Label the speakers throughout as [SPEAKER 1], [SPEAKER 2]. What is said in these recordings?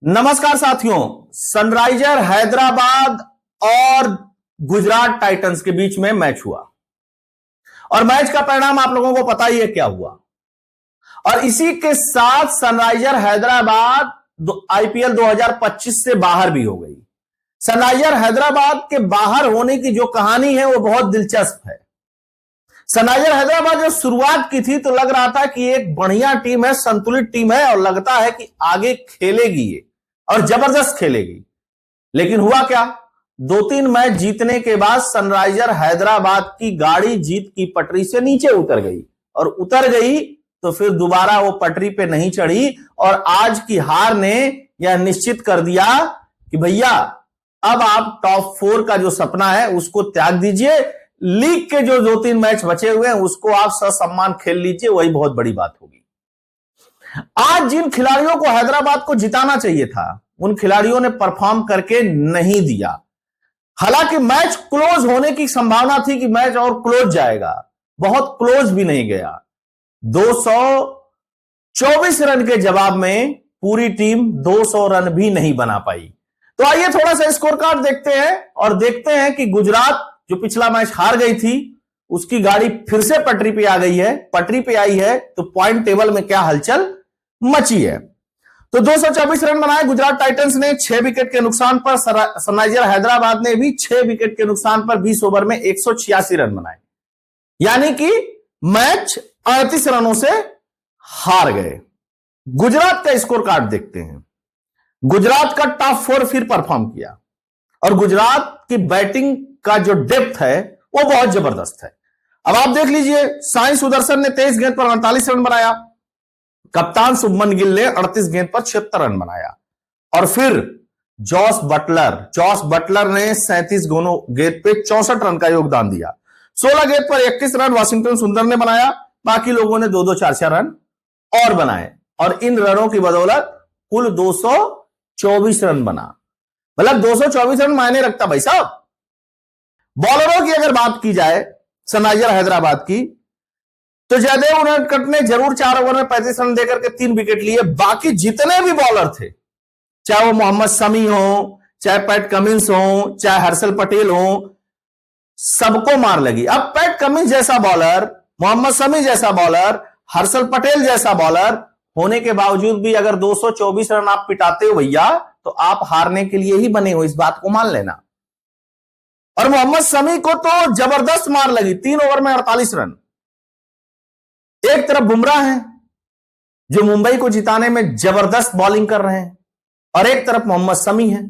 [SPEAKER 1] नमस्कार साथियों। सनराइजर हैदराबाद और गुजरात टाइटंस के बीच में मैच हुआ और मैच का परिणाम आप लोगों को पता ही है क्या हुआ। और इसी के साथ सनराइजर हैदराबाद आईपीएल 2025 से बाहर भी हो गई। सनराइजर हैदराबाद के बाहर होने की जो कहानी है वो बहुत दिलचस्प है। सनराइजर हैदराबाद जब शुरुआत की थी तो लग रहा था कि एक बढ़िया टीम है, संतुलित टीम है और लगता है कि आगे खेलेगी ये और जबरदस्त खेलेगी। लेकिन हुआ क्या, 2-3 मैच जीतने के बाद सनराइजर हैदराबाद की गाड़ी जीत की पटरी से नीचे उतर गई और उतर गई तो फिर दोबारा वो पटरी पे नहीं चढ़ी। और आज की हार ने यह निश्चित कर दिया कि भैया अब आप टॉप 4 का जो सपना है उसको त्याग दीजिए। लीग के जो 2-3 मैच बचे हुए हैं उसको आप ससम्मान खेल लीजिए, वही बहुत बड़ी बात होगी। आज जिन खिलाड़ियों को हैदराबाद को जिताना चाहिए था उन खिलाड़ियों ने परफॉर्म करके नहीं दिया। हालांकि मैच क्लोज होने की संभावना थी कि मैच और क्लोज जाएगा, बहुत क्लोज भी नहीं गया। 224 रन के जवाब में पूरी टीम 200 रन भी नहीं बना पाई। तो आइए थोड़ा सा स्कोर कार्ड देखते हैं और देखते हैं कि गुजरात जो पिछला मैच हार गई थी उसकी गाड़ी फिर से पटरी पे आ गई है, पटरी पे आई है तो पॉइंट टेबल में क्या हलचल मची है। तो 224 रन बनाए गुजरात टाइटंस ने 6 विकेट के नुकसान पर। सनराइजर हैदराबाद ने भी 6 विकेट के नुकसान पर 20 ओवर में 186 रन बनाए, यानी कि मैच 38 रनों से हार गए। गुजरात का स्कोर कार्ड देखते हैं। गुजरात का टॉप 4 फिर परफॉर्म किया और गुजरात की बैटिंग का जो डेप्थ है वो बहुत जबरदस्त है। अब आप देख लीजिए, साई सुदर्शन ने 23 गेंद पर 48 रन बनाया, कप्तान शुभमन गिल ने 38 गेंद पर 76 रन बनाया और फिर जॉस बटलर ने 37 गेंद पे 64 रन का योगदान दिया। 16 गेंद पर 21 रन वाशिंगटन सुंदर ने बनाया, बाकी लोगों ने 2-2 4-4 रन और बनाए और इन रनों की बदौलत कुल 224 रन बना। मतलब 224 रन मायने रखता भाई साहब। बॉलरों की अगर बात की जाए सनराइजर हैदराबाद की तो जयदेव उनडकट ने जरूर 4 ओवर में 35 रन देकर के 3 विकेट लिए। बाकी जितने भी बॉलर थे, चाहे वो मोहम्मद शमी हो, चाहे पैट कमिंस हो, चाहे हर्षल पटेल हो, सबको मार लगी। अब पैट कमिंस जैसा बॉलर, मोहम्मद शमी जैसा बॉलर, हर्षल पटेल जैसा बॉलर होने के बावजूद भी अगर 224 रन आप पिटाते हो भैया तो आप हारने के लिए ही बने हो, इस बात को मान लेना। और मोहम्मद शमी को तो जबरदस्त मार लगी, 3 ओवर में 48 रन। एक तरफ बुमराह है जो मुंबई को जिताने में जबरदस्त बॉलिंग कर रहे हैं और एक तरफ मोहम्मद शमी है,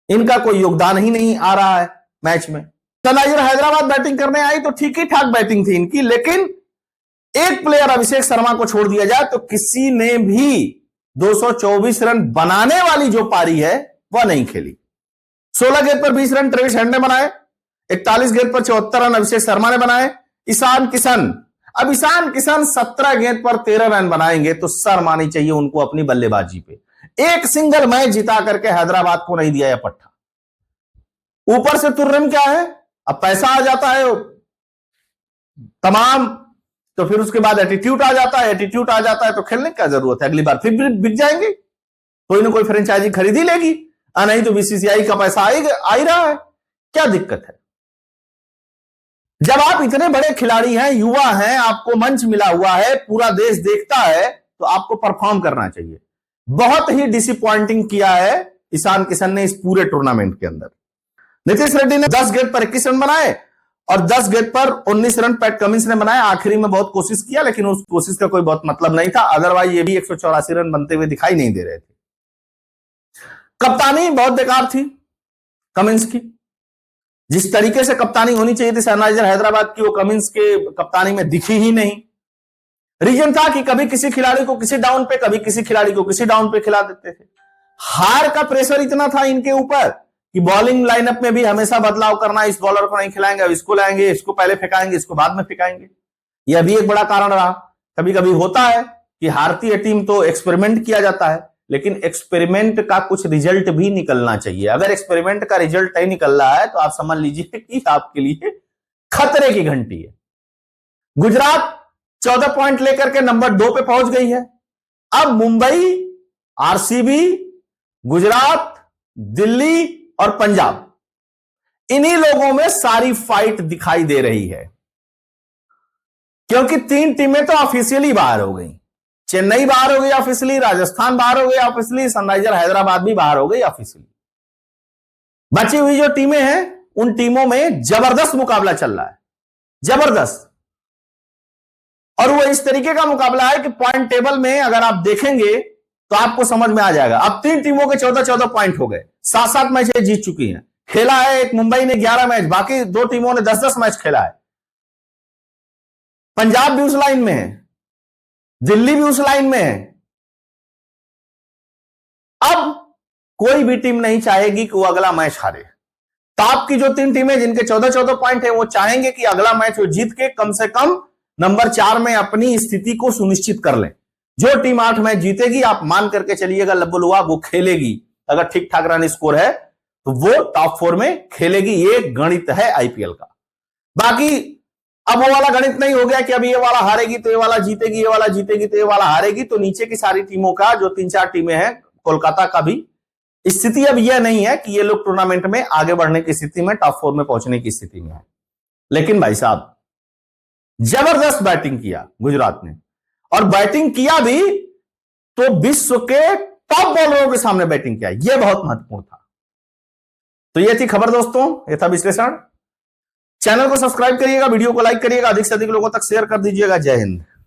[SPEAKER 1] इनका कोई योगदान ही नहीं आ रहा है मैच में। सनराइजर हैदराबाद बैटिंग करने आई तो ठीक ही ठाक बैटिंग थी इनकी, लेकिन एक प्लेयर अभिषेक शर्मा को छोड़ दिया जाए तो किसी ने भी 224 रन बनाने वाली जो पारी है वह नहीं खेली। 16 गेंद पर 20 रन ट्रेविस हेड ने बनाए, 41 गेंद पर 74 रन अभिषेक शर्मा ने बनाए। ईशान किशन 17 गेंद पर 13 रन बनाएंगे तो सर मानी चाहिए उनको अपनी बल्लेबाजी पे। एक सिंगल मैच जिता करके हैदराबाद को नहीं दिया यह पट्टा। ऊपर से तुर्रम क्या है, अब पैसा आ जाता है तमाम, तो फिर उसके बाद एटीट्यूड आ जाता है, एटीट्यूड आ जाता है तो खेलने की क्या जरूरत है, अगली बार फिर बिक जाएंगे, कोई ना कोई फ्रेंचाइजी खरीद ही लेगी, नहीं तो बीसीसीआई का पैसा आ ही रहा है, क्या दिक्कत है। जब आप इतने बड़े खिलाड़ी हैं, युवा हैं, आपको मंच मिला हुआ है, पूरा देश देखता है तो आपको परफॉर्म करना चाहिए। बहुत ही डिसअपॉइंटिंग किया है ईशान किशन ने इस पूरे टूर्नामेंट के अंदर। नीतीश रेड्डी ने 10 गेंद पर 21 रन बनाए और 10 गेंद पर 19 रन पैट कमिंस ने बनाए। आखिरी में बहुत कोशिश किया लेकिन उस कोशिश का कोई बहुत मतलब नहीं था, अदरवाइज ये भी 184 रन बनते हुए दिखाई नहीं दे रहे थे। कप्तानी बहुत बेकार थी कमिंस की, जिस तरीके से कप्तानी होनी चाहिए थी सनराइजर हैदराबाद की वो कमिंस के कप्तानी में दिखी ही नहीं। रीजन था कि कभी किसी खिलाड़ी को किसी डाउन पे, कभी किसी खिलाड़ी को किसी डाउन पे खिला देते थे। हार का प्रेशर इतना था इनके ऊपर कि बॉलिंग लाइनअप में भी हमेशा बदलाव करना, इस बॉलर को नहीं खिलाएंगे, अब इसको लाएंगे, इसको पहले फेंकाएंगे, इसको बाद में फेंकाएंगे। यह भी एक बड़ा कारण रहा। कभी कभी होता है कि हारती है टीम तो एक्सपेरिमेंट किया जाता है, लेकिन एक्सपेरिमेंट का कुछ रिजल्ट भी निकलना चाहिए। अगर एक्सपेरिमेंट का रिजल्ट नहीं निकल रहा है तो आप समझ लीजिए कि आपके लिए खतरे की घंटी है। गुजरात 14 पॉइंट लेकर के नंबर 2 पे पहुंच गई है। अब मुंबई आरसीबी, गुजरात, दिल्ली और पंजाब, इन्हीं लोगों में सारी फाइट दिखाई दे रही है। क्योंकि 3 टीमें तो ऑफिशियली बाहर हो गई। चेन्नई बाहर हो गई ऑफिशियली, राजस्थान बाहर हो गई ऑफिशियली, सनराइजर हैदराबाद भी बाहर हो गई ऑफिशियली। बची हुई जो टीमें हैं उन टीमों में जबरदस्त मुकाबला चल रहा है, जबरदस्त। और वो इस तरीके का मुकाबला है कि पॉइंट टेबल में अगर आप देखेंगे तो आपको समझ में आ जाएगा। अब 3 टीमों के 14-14 पॉइंट हो गए, 7-7 मैच जीत चुकी हैं। खेला है एक मुंबई ने 11 मैच, बाकी 2 टीमों ने 10-10 मैच खेला है। पंजाब भी उस लाइन में है, दिल्ली भी उस लाइन में है। अब कोई भी टीम नहीं चाहेगी कि वो अगला मैच हारे। टॉप की जो 3 टीमें जिनके 14-14 पॉइंट है वो चाहेंगे कि अगला मैच वो जीत के कम से कम नंबर 4 में अपनी स्थिति को सुनिश्चित कर लें। जो टीम 8 मैच जीतेगी, आप मान करके चलिएगा लब्बुलुआ वो खेलेगी, अगर ठीक ठाक रन स्कोर है तो वो टॉप 4 में खेलेगी। ये गणित है आईपीएल का। बाकी अब वो वाला गणित नहीं हो गया कि अब ये वाला हारेगी तो ये वाला जीतेगी, ये वाला जीतेगी तो ये वाला हारेगी। तो नीचे की सारी टीमों का जो 3-4 टीमें हैं, कोलकाता का भी, स्थिति अब यह नहीं है कि ये लोग टूर्नामेंट में आगे बढ़ने की स्थिति में, टॉप 4 में पहुंचने की स्थिति में है। लेकिन भाई साहब जबरदस्त बैटिंग किया गुजरात ने, और बैटिंग किया भी तो विश्व के टॉप बॉलरों के सामने बैटिंग किया, यह बहुत महत्वपूर्ण था। तो यह थी खबर दोस्तों, यह था विश्लेषण। चैनल को सब्सक्राइब करिएगा, वीडियो को लाइक करिएगा, अधिक से अधिक लोगों तक शेयर कर दीजिएगा। जय हिंद।